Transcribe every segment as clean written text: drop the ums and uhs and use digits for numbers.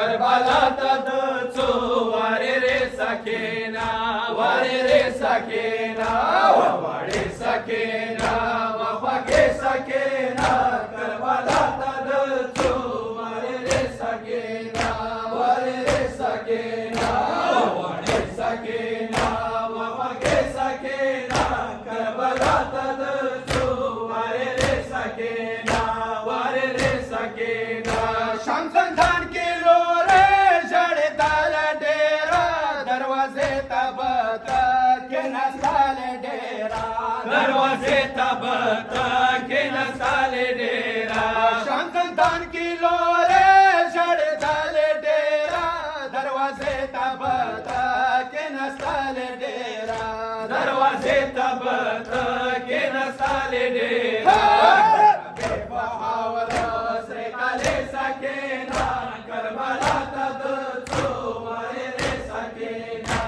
करबलात दचो वारे रे सखेना वारे रे सखेना वाडे सखेना वाफाके सखेना करबलात दचो वारे रे सखेना वारे रे सखेना वाडे सखेना वाफाके सखेना करबलात दचो वारे रे सखेना वारे रे सखेना शामसंधान केलो रे जड़े दाल डेरा दरवाजे तबत के नसाल डेरा दरवाजे तबत के नसाल डेरा शामसंधान केलो रे जड़े दाल डेरा दरवाजे तबत के नसाल डेरा दरवाजे तबत के नसाल डेरा सखेना करबलात दचो वारे रे सखेना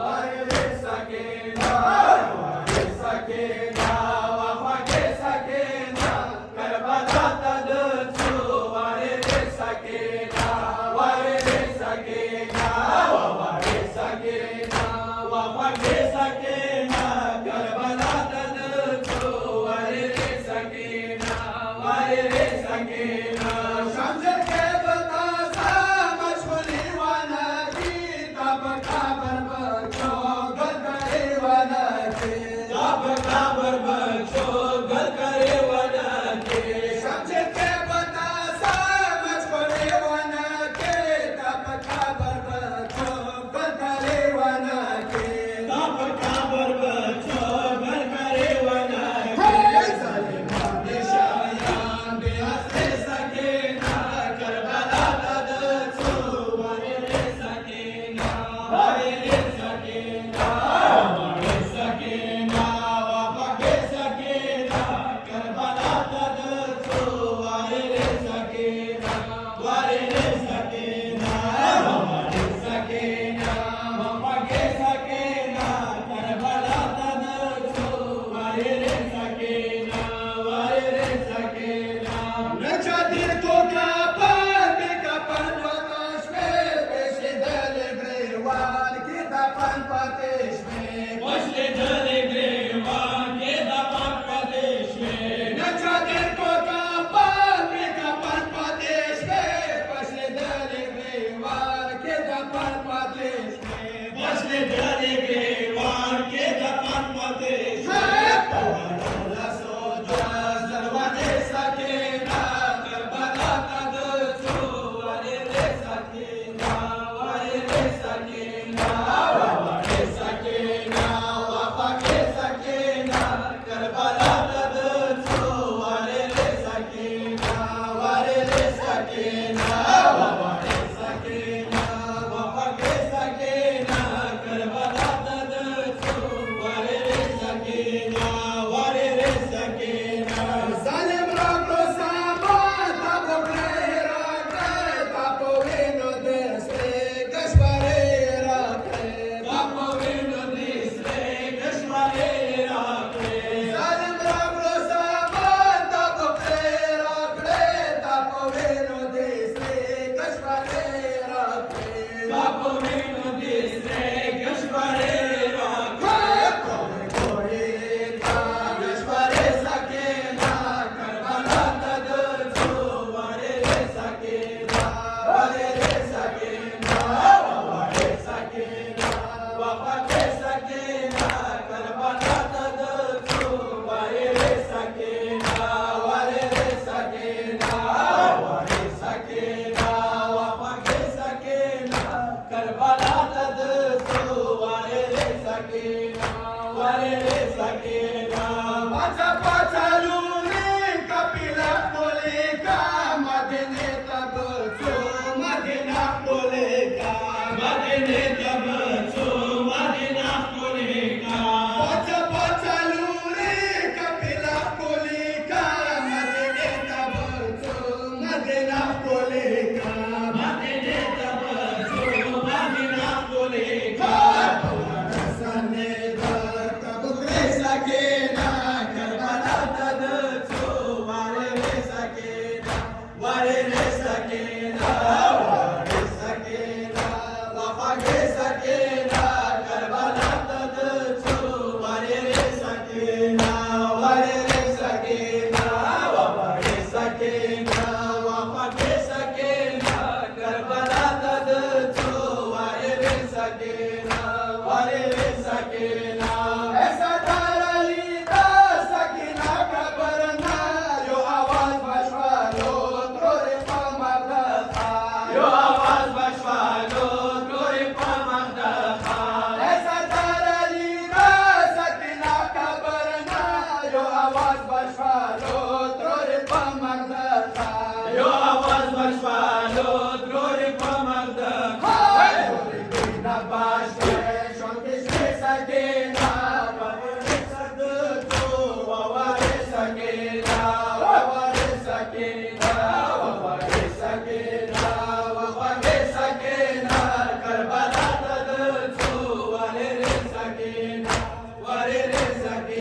वारे रे सखेना वारे सखेना वाफाके सखेना करबलात दचो वारे रे सखेना वारे रे सखेना वारे सखेना वाफाके सखेना करबलात दचो वारे रे सखेना वारे रे सखेना Madine